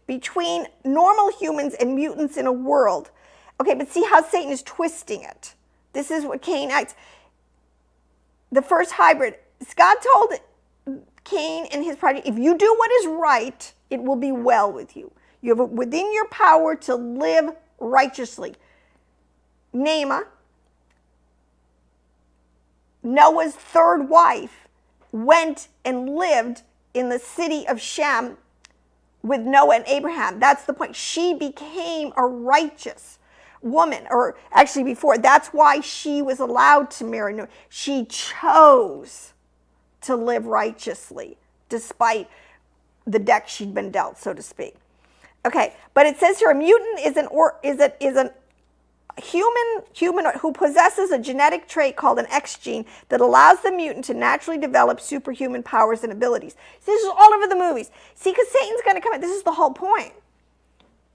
between normal humans and mutants in a world. Okay, but see how Satan is twisting it. This is what Cainites, the first hybrid, God told Cain and his progeny, if you do what is right, it will be well with you. You have it within your power to live righteously. Naamah, Noah's third wife, went and lived in the city of Shem with Noah and Abraham. That's the point. She became a righteous woman, or actually before, that's why she was allowed to marry Noah. She chose to live righteously despite the deck she'd been dealt, so to speak. Okay, but it says here a mutant is an human who possesses a genetic trait called an X gene that allows the mutant to naturally develop superhuman powers and abilities. This is all over the movies. See, because Satan's going to come in. This is the whole point.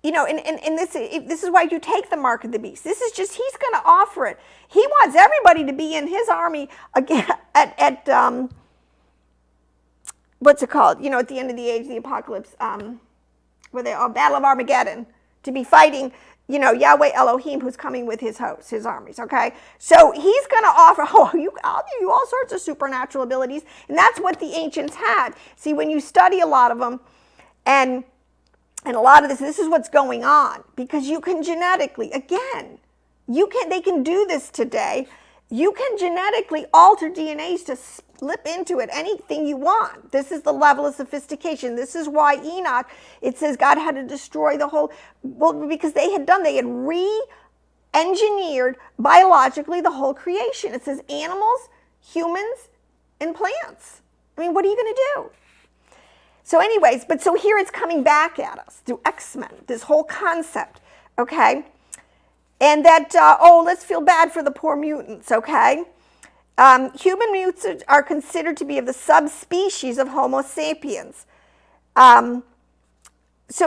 You know, and this is why you take the mark of the beast. This is just, he's going to offer it. He wants everybody to be in his army again at what's it called? You know, at the end of the age, the apocalypse, where they are Battle of Armageddon, to be fighting, you know, Yahweh Elohim, who's coming with his hosts, his armies, okay? So he's going to offer, I'll give you all sorts of supernatural abilities, and that's what the ancients had. See, when you study a lot of them, and a lot of this is what's going on, because you can genetically, again, they can do this today. You can genetically alter DNAs to slip into it anything you want. This is the level of sophistication. This is why Enoch, it says God had to destroy the whole, well, because they had re-engineered biologically the whole creation. It says animals, humans, and plants. I mean, what are you going to do? So anyways, but so here it's coming back at us through X-Men, this whole concept, okay? And that, let's feel bad for the poor mutants, okay? Human mutants are considered to be of the subspecies of Homo sapiens. So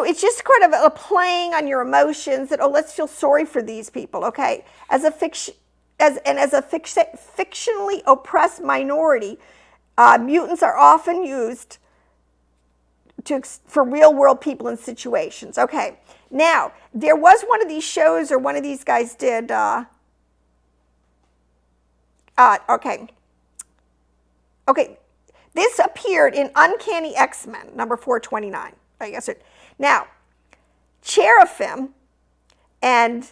it's just kind of a playing on your emotions that, let's feel sorry for these people, okay? As a fictionally oppressed minority, mutants are often used for real world people in situations. Okay, now there was one of these shows, or one of these guys did, okay, this appeared in Uncanny X-Men, number 429, I guess it. Now, Cherubim and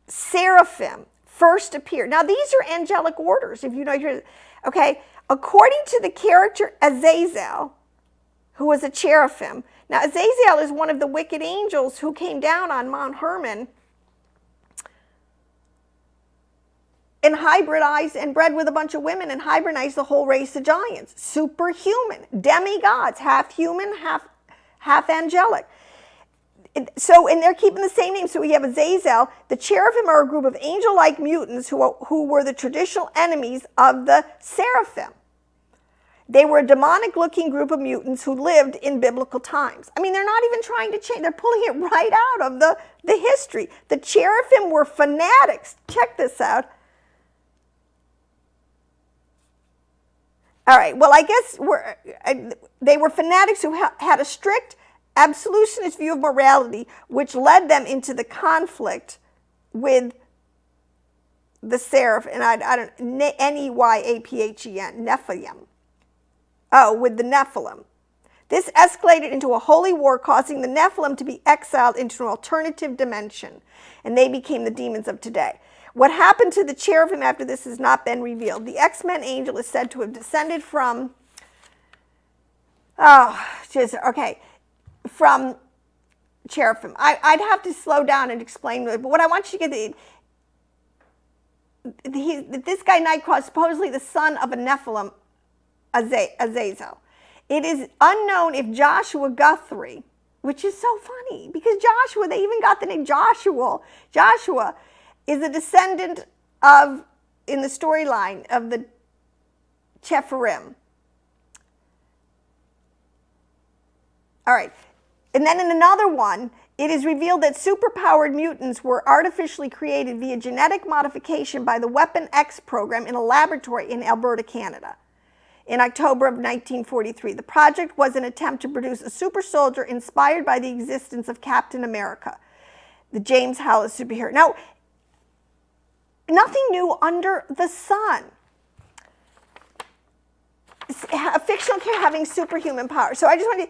Seraphim first appeared. Now, these are angelic orders, if you know, okay, according to the character Azazel, who was a cherubim. Now, Azazel is one of the wicked angels who came down on Mount Hermon and hybridized and bred with a bunch of women and hybridized the whole race of giants. Superhuman, demi-gods, half human, half angelic. So, and they're keeping the same name. So we have Azazel. The cherubim are a group of angel-like mutants who were the traditional enemies of the seraphim. They were a demonic-looking group of mutants who lived in biblical times. I mean, they're not even trying to change. They're pulling it right out of the history. The cherubim were fanatics. Check this out. All right, well, I guess they were fanatics who had a strict absolutionist view of morality, which led them into the conflict with the seraph, and I don't, N-E-Y-A-P-H-E-N, Nephilim. With the Nephilim. This escalated into a holy war, causing the Nephilim to be exiled into an alternative dimension, and they became the demons of today. What happened to the cherubim after this has not been revealed. The X-Men angel is said to have descended from, from cherubim. I'd have to slow down and explain it, but what I want you to get, this guy Nightcrawler is supposedly the son of a Nephilim, Azazel. It is unknown if Joshua Guthrie, which is so funny, because Joshua, they even got the name Joshua. Joshua is a descendant of, in the storyline, of the Chephirim. All right. And then in another one, it is revealed that superpowered mutants were artificially created via genetic modification by the Weapon X program in a laboratory in Alberta, Canada. in October of 1943. The project was an attempt to produce a super soldier inspired by the existence of Captain America, the James Howlett superhero. Now, nothing new under the sun. A fictional character having superhuman power. So I just wanted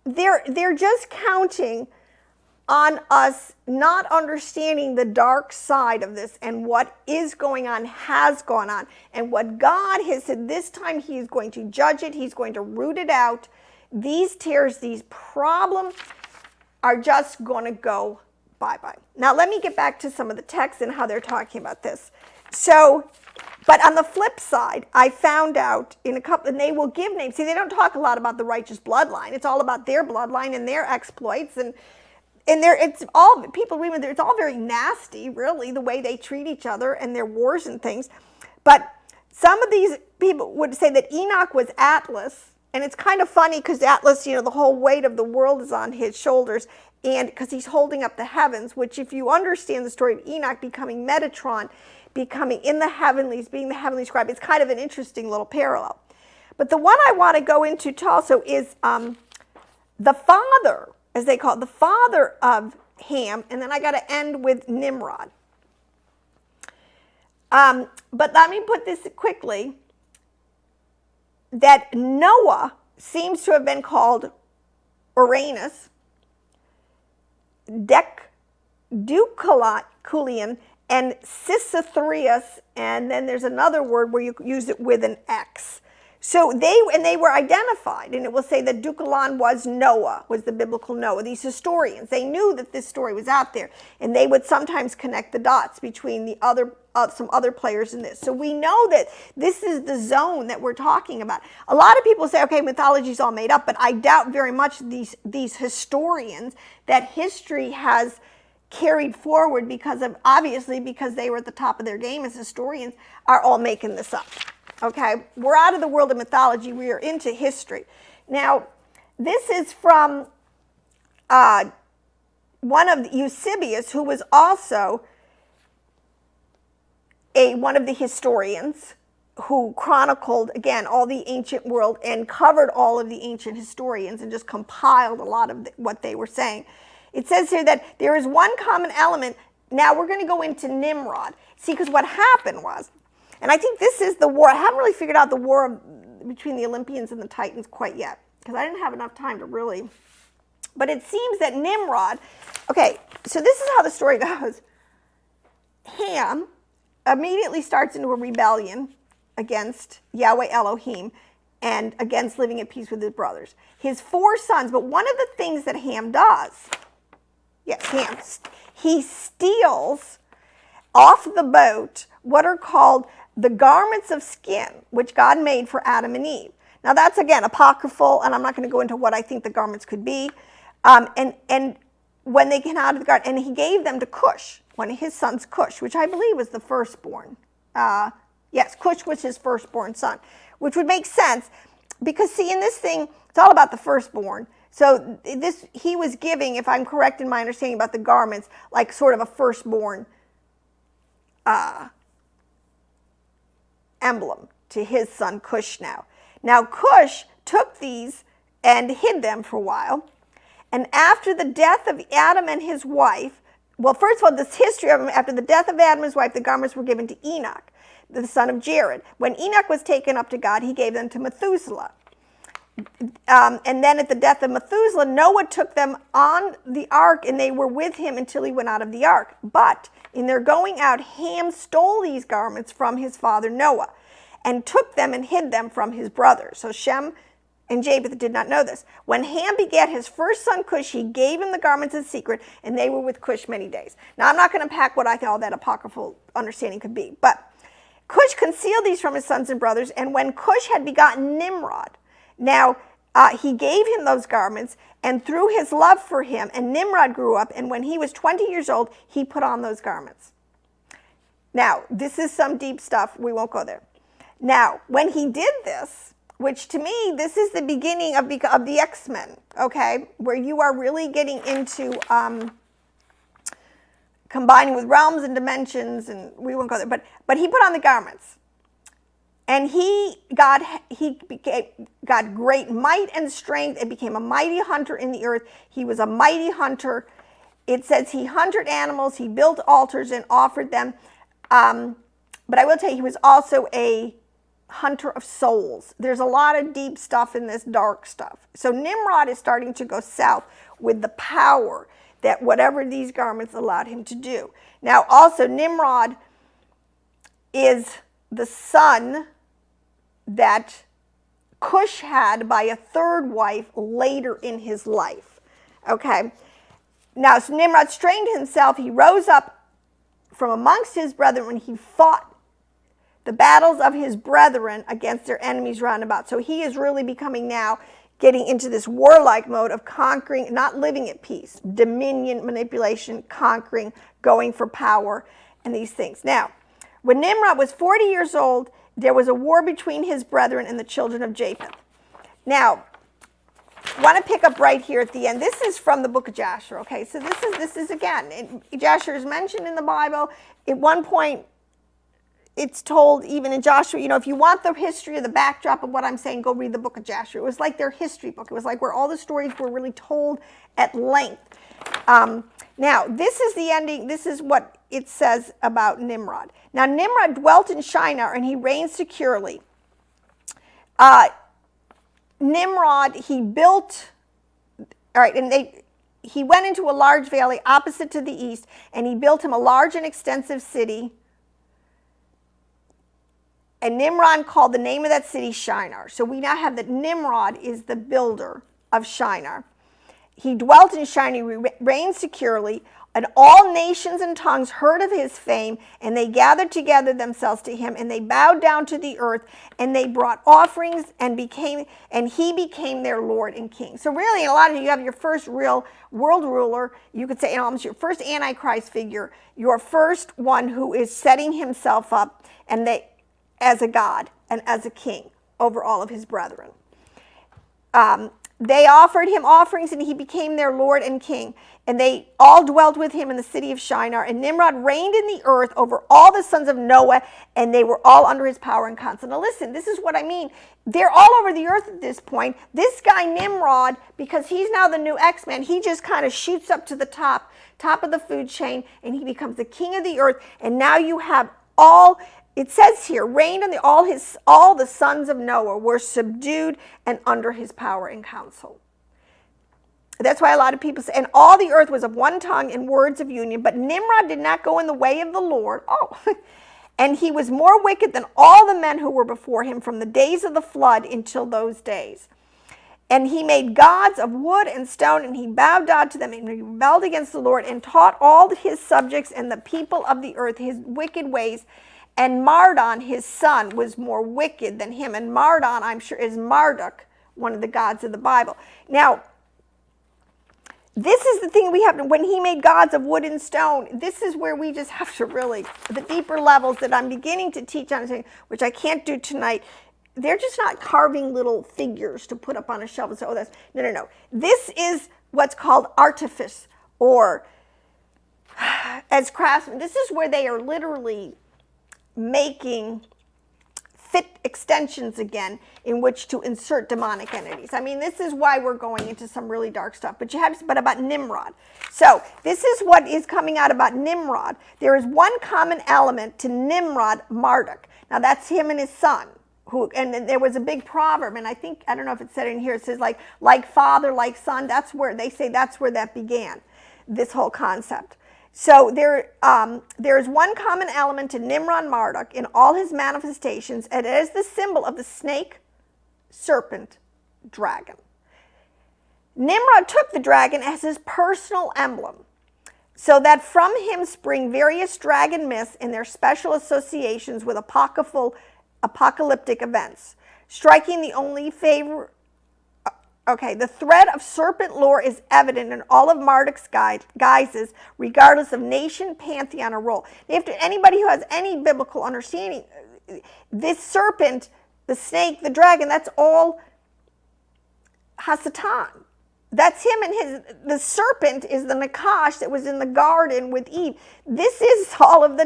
to, they're just counting on us not understanding the dark side of this and what is going on, has gone on, and what God has said this time he is going to judge it, he's going to root it out. These tears, these problems are just going to go bye-bye. Now let me get back to some of the texts and how they're talking about this. So, but on the flip side, I found out in a couple, and they will give names. See, they don't talk a lot about the righteous bloodline. It's all about their bloodline and their exploits, and it's all, people read, it's all very nasty, really, the way they treat each other and their wars and things. But some of these people would say that Enoch was Atlas, and it's kind of funny because Atlas, the whole weight of the world is on his shoulders, and because he's holding up the heavens, which if you understand the story of Enoch becoming Metatron, becoming in the heavenlies, being the heavenly scribe, it's kind of an interesting little parallel. But the one I want to go into also is the father, as they call it, the father of Ham, and then I got to end with Nimrod. But let me put this quickly, that Noah seems to have been called Uranus, Deucalion, and Sisythrius, and then there's another word where you use it with an X. So they were identified, and it will say that Deucalion was Noah, was the biblical Noah. These historians, they knew that this story was out there, and they would sometimes connect the dots between the other some other players in this. So we know that this is the zone that we're talking about. A lot of people say, okay, mythology is all made up, but I doubt very much these historians that history has carried forward obviously because they were at the top of their game as historians, are all making this up. Okay, we're out of the world of mythology. We are into history. Now, this is from one of Eusebius, who was also one of the historians who chronicled, again, all the ancient world and covered all of the ancient historians and just compiled a lot of what they were saying. It says here that there is one common element. Now we're going to go into Nimrod. See, because what happened was, and I think this is the war. I haven't really figured out the war between the Olympians and the Titans quite yet, because I didn't have enough time to really. But it seems that Nimrod, okay, so this is how the story goes. Ham immediately starts into a rebellion against Yahweh Elohim and against living at peace with his brothers. His 4 sons, but one of the things that Ham does, he steals off the boat what are called the garments of skin, which God made for Adam and Eve. Now that's, again, apocryphal, and I'm not going to go into what I think the garments could be. And when they came out of the garden, and he gave them to Cush, one of his sons, Cush, which I believe was the firstborn. Yes, Cush was his firstborn son, which would make sense because, see, in this thing, it's all about the firstborn. So he was giving, if I'm correct in my understanding about the garments, like sort of a firstborn emblem to his son Cush now. Now Cush took these and hid them for a while. And after the death of Adam and his wife, well, first of all, this history of him, after the death of Adam and his wife, the garments were given to Enoch, the son of Jared. When Enoch was taken up to God, he gave them to Methuselah. And then at the death of Methuselah, Noah took them on the ark, and they were with him until he went out of the ark. But in their going out, Ham stole these garments from his father Noah and took them and hid them from his brothers. So Shem and Japheth did not know this. When Ham begat his first son Cush, he gave him the garments in secret, and they were with Cush many days. Now, I'm not going to unpack what I think all that apocryphal understanding could be, but Cush concealed these from his sons and brothers, and when Cush had begotten Nimrod, now he gave him those garments, and through his love for him, and Nimrod grew up, and when he was 20 years old, he put on those garments. Now, this is some deep stuff. We won't go there. Now, when he did this, which to me, this is the beginning of the X-Men, okay, where you are really getting into combining with realms and dimensions, and we won't go there, but he put on the garments. And he got great might and strength and became a mighty hunter in the earth. He was a mighty hunter. It says he hunted animals, he built altars and offered them. But I will tell you, he was also a hunter of souls. There's a lot of deep stuff in this dark stuff. So Nimrod is starting to go south with the power that whatever these garments allowed him to do. Now also Nimrod is the son that Cush had by a third wife later in his life. Okay. Now, so Nimrod strained himself. He rose up from amongst his brethren when he fought the battles of his brethren against their enemies round about. So he is really becoming now, getting into this warlike mode of conquering, not living at peace, dominion, manipulation, conquering, going for power, and these things. Now, when Nimrod was 40 years old, there was a war between his brethren and the children of Japheth. Now, I want to pick up right here at the end. This is from the book of Jasher, okay? So this is again, Jasher is mentioned in the Bible. At one point, it's told even in Joshua, you know, if you want the history of the backdrop of what I'm saying, go read the book of Jasher. It was like their history book. It was like where all the stories were really told at length. Now, this is the ending. This is what it says about Nimrod. Now, Nimrod dwelt in Shinar, and he reigned securely. Nimrod, he built, all right, and he went into a large valley opposite to the east, and he built him a large and extensive city. And Nimrod called the name of that city Shinar. So we now have that Nimrod is the builder of Shinar. He dwelt in Shinar, he reigned securely, and all nations and tongues heard of his fame, and they gathered together themselves to him, and they bowed down to the earth, and they brought offerings, and he became their Lord and King. So really, in a lot of you have your first real world ruler, you could say almost your first Antichrist figure, your first one who is setting himself up and as a god and as a king over all of his brethren. They offered him offerings, and he became their Lord and King. And they all dwelt with him in the city of Shinar. And Nimrod reigned in the earth over all the sons of Noah, and they were all under his power and counsel. Now listen, this is what I mean. They're all over the earth at this point. This guy Nimrod, because he's now the new X-Man, he just kind of shoots up to the top of the food chain, and he becomes the king of the earth. And now you have all... It says here, reigned on all the sons of Noah were subdued and under his power and counsel. That's why a lot of people say, and all the earth was of one tongue and words of union, but Nimrod did not go in the way of the Lord. And he was more wicked than all the men who were before him from the days of the flood until those days. And he made gods of wood and stone, and he bowed down to them, and he rebelled against the Lord, and taught all his subjects and the people of the earth his wicked ways. And Mardon, his son, was more wicked than him. And Mardon, I'm sure, is Marduk, one of the gods of the Bible. Now, this is the thing we have, when he made gods of wood and stone, this is where we just have to really, the deeper levels that I'm beginning to teach on, which I can't do tonight, they're just not carving little figures to put up on a shelf and say, oh, that's, no. This is what's called artifice, or as craftsmen, this is where they are literally making fit extensions again in which to insert demonic entities. I mean, this is why we're going into some really dark stuff. But about Nimrod. So this is what is coming out about Nimrod. There is one common element to Nimrod, Marduk. Now that's him and his son. And there was a big proverb, and I don't know if it said in here, it says like father, like son. That's where they say that's where that began, this whole concept. So there is one common element to Nimrod Marduk in all his manifestations, and it is the symbol of the snake, serpent, dragon. Nimrod took the dragon as his personal emblem, so that from him spring various dragon myths and their special associations with apocalyptic events, striking the only favor. Okay, the thread of serpent lore is evident in all of Marduk's guises, regardless of nation, pantheon, or role. Anybody who has any biblical understanding, this serpent, the snake, the dragon, that's all Hasatan. That's him, the serpent is the Nakash that was in the garden with Eve. This is all of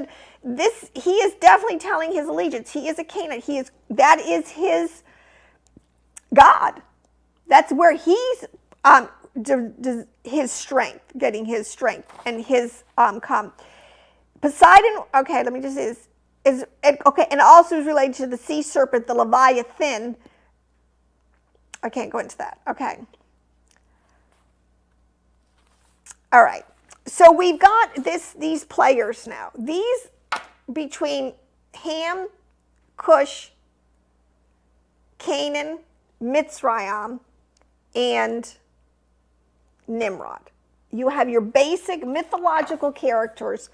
he is definitely telling his allegiance. He is a Cainite. That is his God. That's where he's his strength, getting his strength and his come. Poseidon, okay, let me just is okay, and also is related to the sea serpent, the Leviathan. I can't go into that. Okay. All right. So we've got these players now. These between Ham, Cush, Canaan, Mitzrayim, and Nimrod. You have your basic mythological characters,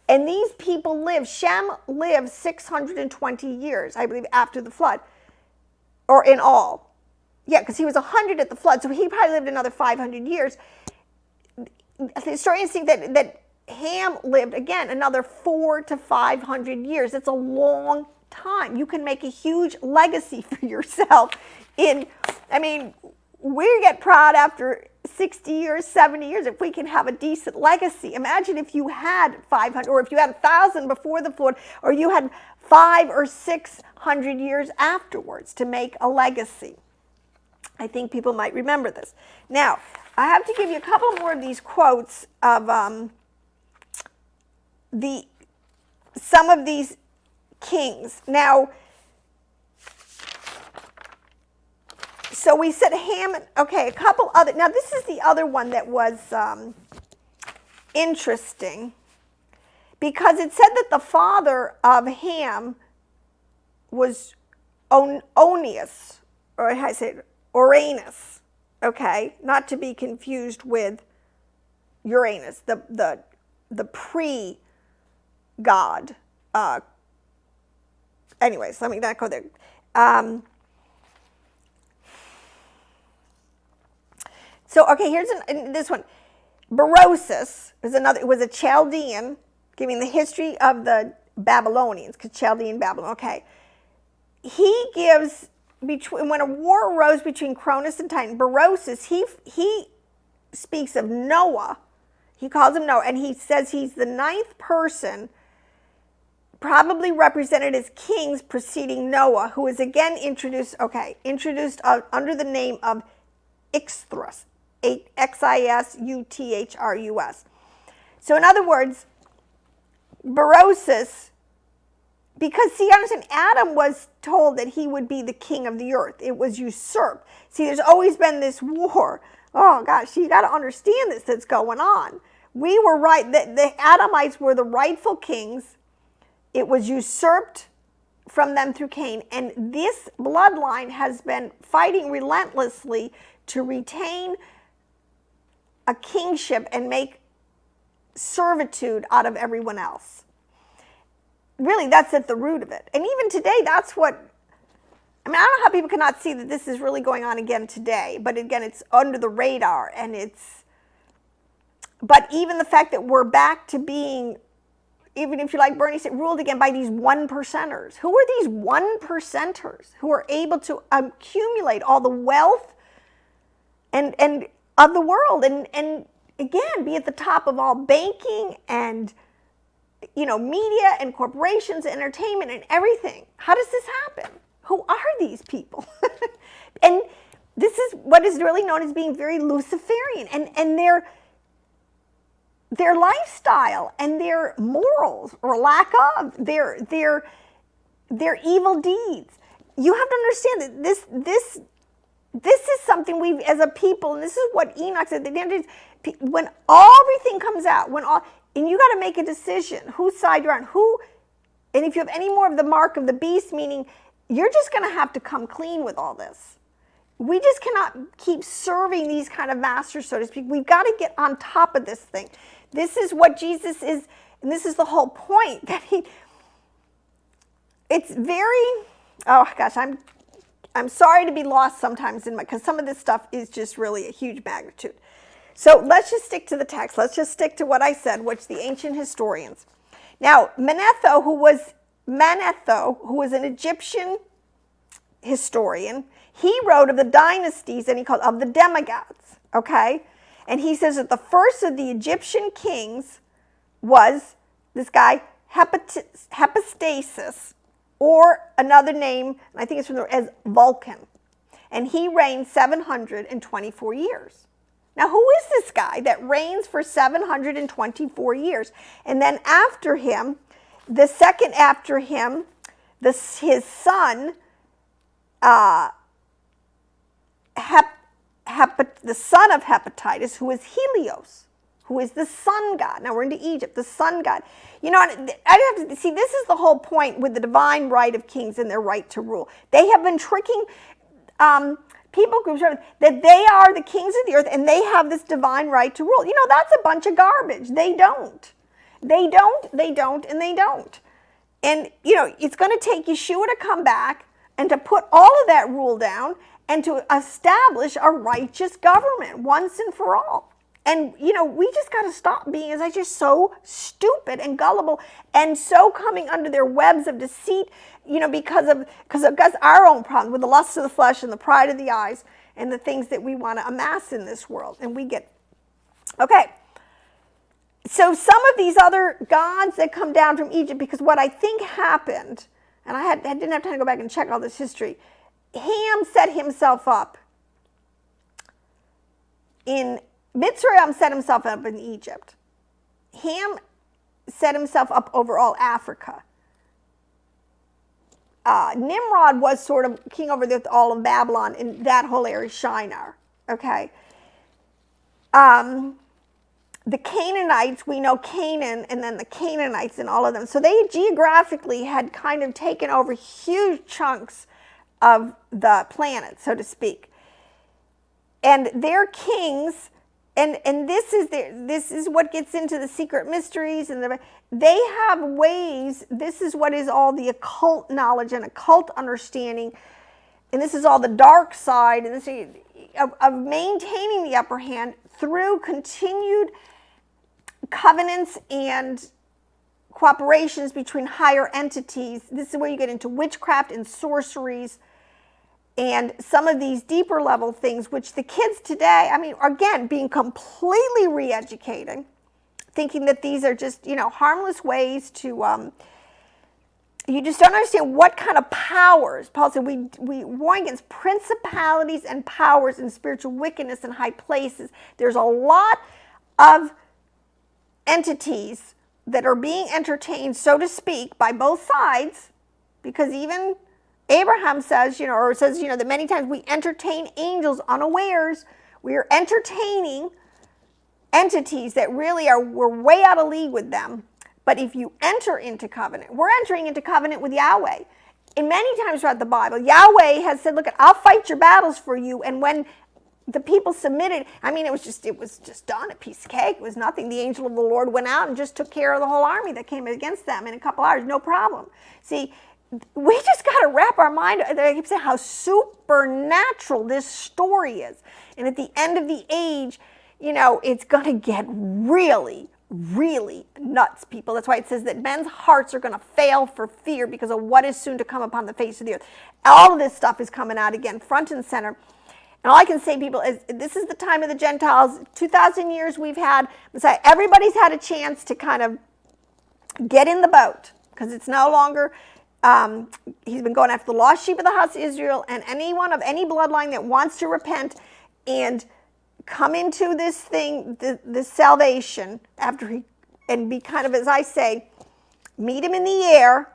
and these people Shem lived 620 years, I believe, after the flood, or in all. Yeah, because he was 100 at the flood, so he probably lived another 500 years. Historians think that Ham lived, again, another 400 to 500 years. That's a long time. You can make a huge legacy for yourself we get proud after 60 years, 70 years, if we can have a decent legacy. Imagine if you had 500, or if you had 1,000 before the flood, or you had 500 or 600 years afterwards to make a legacy. I think people might remember this. Now, I have to give you a couple more of these quotes of some of these kings. Now, so we said Ham, okay, a couple other, now this is the other one that was interesting, because it said that the father of Ham was Onius, or how I say it, Uranus, okay, not to be confused with Uranus, the pre-god. Anyways, let me not go there. So, okay, here's this one. Berosus was a Chaldean, giving the history of the Babylonians, because Chaldean Babylon, okay. He gives, when a war arose between Cronus and Titan, Berosus, he speaks of Noah. He calls him Noah, and he says he's the 9th person, probably represented as kings preceding Noah, who is again introduced under the name of Ixthrus. Xisuthrus. So in other words, Berosus, because see, understand, Adam was told that he would be the king of the earth. It was usurped. See, there's always been this war. Oh gosh, you got to understand this that's going on. We were right, the Adamites were the rightful kings. It was usurped from them through Cain. And this bloodline has been fighting relentlessly to retain a kingship and make servitude out of everyone else. Really, that's at the root of it. And even today, that's what, I don't know how people cannot see that this is really going on again today, but again, it's under the radar, but even the fact that we're back to being, even if you like Bernie said, ruled again by these 1%ers. Who are these 1%ers who are able to accumulate all the wealth and of the world, and again, be at the top of all banking and, media and corporations, entertainment and everything? How does this happen? Who are these people? And this is what is really known as being very Luciferian, and their lifestyle and their morals, or lack of, their evil deeds. You have to understand that this is something we've, as a people, and this is what Enoch said, when everything comes out, and you got to make a decision whose side you're on, and if you have any more of the mark of the beast, meaning you're just going to have to come clean with all this. We just cannot keep serving these kind of masters, so to speak. We've got to get on top of this thing. This is what Jesus is, and this is the whole point, that it's very, oh gosh, I'm sorry to be lost sometimes because some of this stuff is just really a huge magnitude. So let's just stick to the text. Let's just stick to what I said, which the ancient historians. Now, Manetho, who was an Egyptian historian, he wrote of the dynasties, and he called of the demi-gods, okay? And he says that the first of the Egyptian kings was this guy, Hephaestus, or another name, I think it's from as Vulcan. And he reigned 724 years. Now, who is this guy that reigns for 724 years? And then after him, the second after him, his son, the son of Hepatitis, who is Helios, who is the sun god. Now we're into Egypt, the sun god. You know, I have to see, this is the whole point with the divine right of kings and their right to rule. They have been tricking people groups that they are the kings of the earth and they have this divine right to rule. You know, that's a bunch of garbage. They don't. They don't, and they don't. And, you know, it's going to take Yeshua to come back and to put all of that rule down and to establish a righteous government once and for all. And, you know, we just got to stop being, as I just so stupid and gullible and so coming under their webs of deceit, you know, because of our own problem with the lust of the flesh and the pride of the eyes and the things that we want to amass in this world. And we get, okay. So some of these other gods that come down from Egypt, because what I think happened, and I didn't have time to go back and check all this history, Ham set himself up in Mitzrayim, set himself up in Egypt. Ham set himself up over all Africa. Nimrod was sort of king over all of Babylon in that whole area, Shinar. Okay. The Cainites, we know Canaan, and then the Canaanites and all of them. So they geographically had kind of taken over huge chunks of the planet, so to speak. And their kings, and this is what gets into the secret mysteries, and they have ways. This is what is all the occult knowledge and occult understanding, and this is all the dark side, and this of maintaining the upper hand through continued covenants and cooperations between higher entities. This is where you get into witchcraft and sorceries and some of these deeper level things, which the kids today, I mean, again, being completely re-educated, thinking that these are just, you know, harmless ways to, you just don't understand what kind of powers. Paul said we war against principalities and powers and spiritual wickedness in high places. There's a lot of entities that are being entertained, so to speak, by both sides, because even Abraham says, you know, or says, you know, that many times we entertain angels unawares. We are entertaining entities that really we're way out of league with them. But if you enter into covenant, we're entering into covenant with Yahweh. And many times throughout the Bible, Yahweh has said, look, I'll fight your battles for you. And when the people submitted, I mean, it was just done, a piece of cake. It was nothing. The angel of the Lord went out and just took care of the whole army that came against them in a couple hours, no problem. See, we just got to wrap our mind, I keep saying how supernatural this story is. And at the end of the age, you know, it's going to get really, really nuts, people. That's why it says that men's hearts are going to fail for fear because of what is soon to come upon the face of the earth. All of this stuff is coming out again, front and center. And all I can say, people, is this is the time of the Gentiles. 2,000 years we've had. Everybody's had a chance to kind of get in the boat because it's no longer... he's been going after the lost sheep of the house of Israel, and anyone of any bloodline that wants to repent and come into this thing, this salvation, and be kind of, as I say, meet him in the air,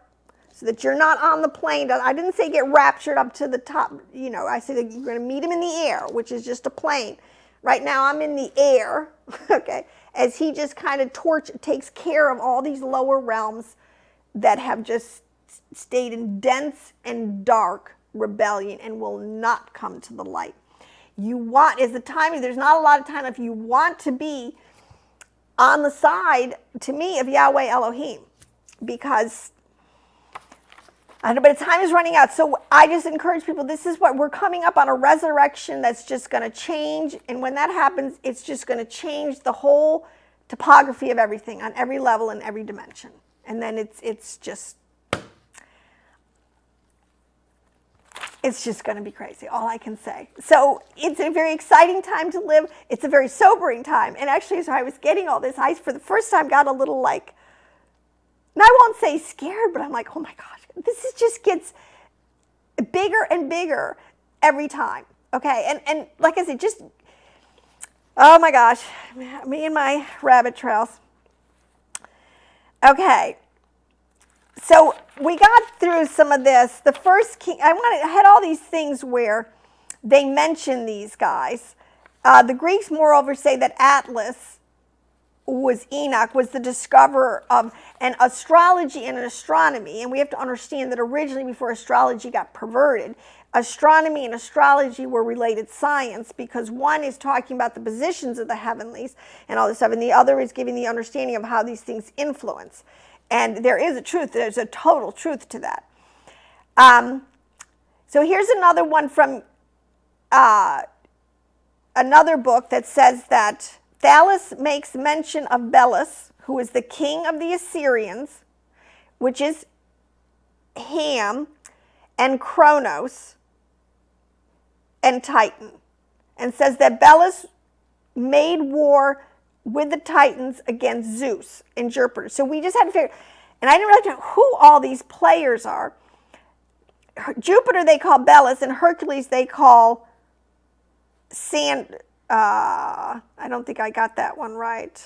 so that you're not on the plane. I didn't say get raptured up to the top. You know, I said that you're going to meet him in the air, which is just a plane. Right now, I'm in the air, okay, as he just kind of takes care of all these lower realms that have just stayed in dense and dark rebellion and will not come to the light. There's not a lot of time if you want to be on the side, to me, of Yahweh Elohim, because I don't know, but time is running out. So I just encourage people, this is what we're coming up on, a resurrection that's just going to change. And when that happens, it's just going to change the whole topography of everything on every level and every dimension. And then it's just going to be crazy, all I can say. So it's a very exciting time to live. It's a very sobering time. And actually, as I was getting all this, I, for the first time, got a little And I won't say scared, but I'm like, oh my gosh, just gets bigger and bigger every time. Okay, and like I said, just, oh my gosh, me and my rabbit trails. Okay, so we got through some of this. The first king, I had all these things where they mention these guys. The Greeks, moreover, say that Atlas Enoch was the discoverer of an astrology and an astronomy. And we have to understand that originally, before astrology got perverted, astronomy and astrology were related science, because one is talking about the positions of the heavenlies and all this stuff, and the other is giving the understanding of how these things influence. And there is a truth, there's a total truth to that. So here's another one from another book that says that Thales makes mention of Belus, who is the king of the Assyrians, which is Ham, and Cronus, and Titan, and says that Belus made war with the Titans against Zeus and Jupiter. So we just had to figure, and I didn't really know who all these players are. Jupiter they call Belus, and Hercules they call I don't think I got that one right.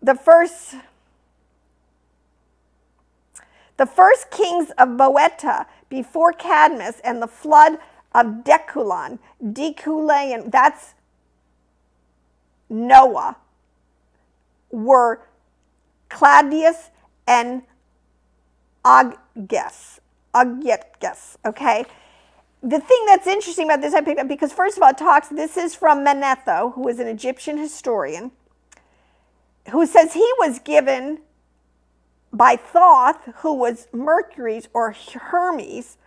The first kings of Boeta before Cadmus and the flood of Deculan, that's Noah, were Claudius and Aggetges, okay? The thing that's interesting about this I picked up, because first of all it talks, this is from Manetho, who is an Egyptian historian, who says he was given by Thoth, who was Mercury's or Hermes,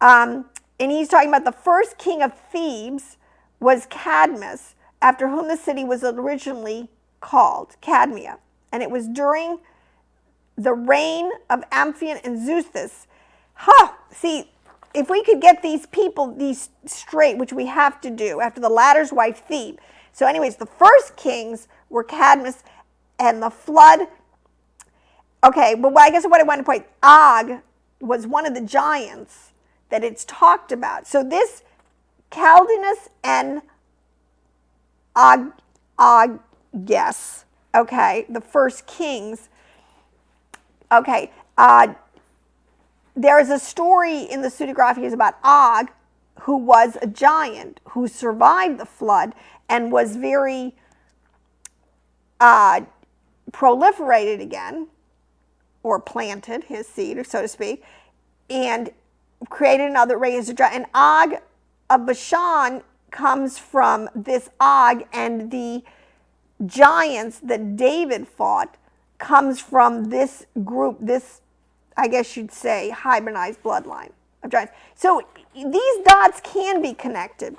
and he's talking about the first king of Thebes was Cadmus, after whom the city was originally called, Cadmea. And it was during the reign of Amphion and Xuthus. See, if we could get these people, these straight, which we have to do, after the latter's wife Thebe. So anyways, the first kings were Cadmus and the flood. Okay, well, I guess what I want to point, Og was one of the giants that it's talked about. So this Caldinus and Aggetges, okay, the first kings, okay, there is a story in the pseudographies about Og, who was a giant who survived the flood and was very proliferated again, or planted his seed, or so to speak, and created another race of giant. And Og of Bashan comes from this Og, and the giants that David fought comes from this group, this, I guess you'd say, hybridized bloodline of giants. So these dots can be connected.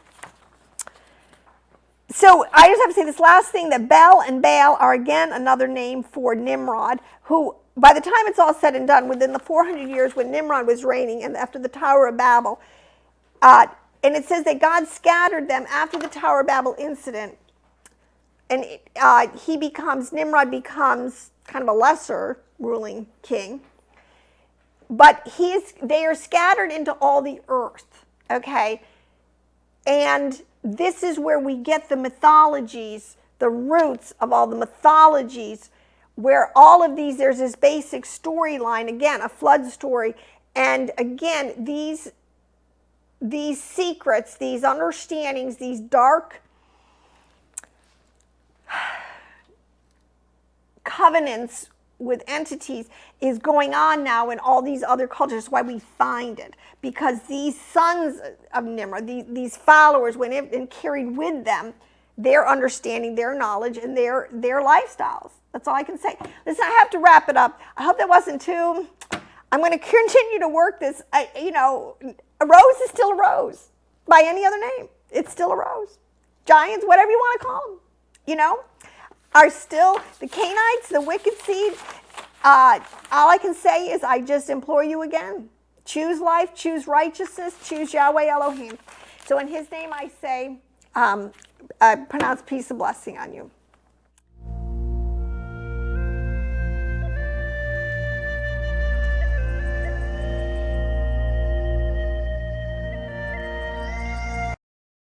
So I just have to say this last thing, that Bel and Baal are again another name for Nimrod, who by the time it's all said and done, within the 400 years when Nimrod was reigning and after the Tower of Babel, and it says that God scattered them after the Tower of Babel incident, and Nimrod becomes kind of a lesser ruling king, but they are scattered into all the earth, okay? And this is where we get the mythologies, the roots of all the mythologies, where all of these, there's this basic storyline, again, a flood story, and again, these secrets, these understandings, these dark covenants with entities is going on now in all these other cultures. That's why we find it, because these sons of Nimrod, these followers, went in and carried with them their understanding, their knowledge, and their lifestyles. That's all I can say. Listen, I have to wrap it up. I hope that wasn't too... I'm going to continue to work this. A rose is still a rose by any other name. It's still a rose. Giants, whatever you want to call them, are still the Cainites, the wicked seed. All I can say is I just implore you again. Choose life, choose righteousness, choose Yahweh Elohim. So in his name I say, I pronounce peace and blessing on you.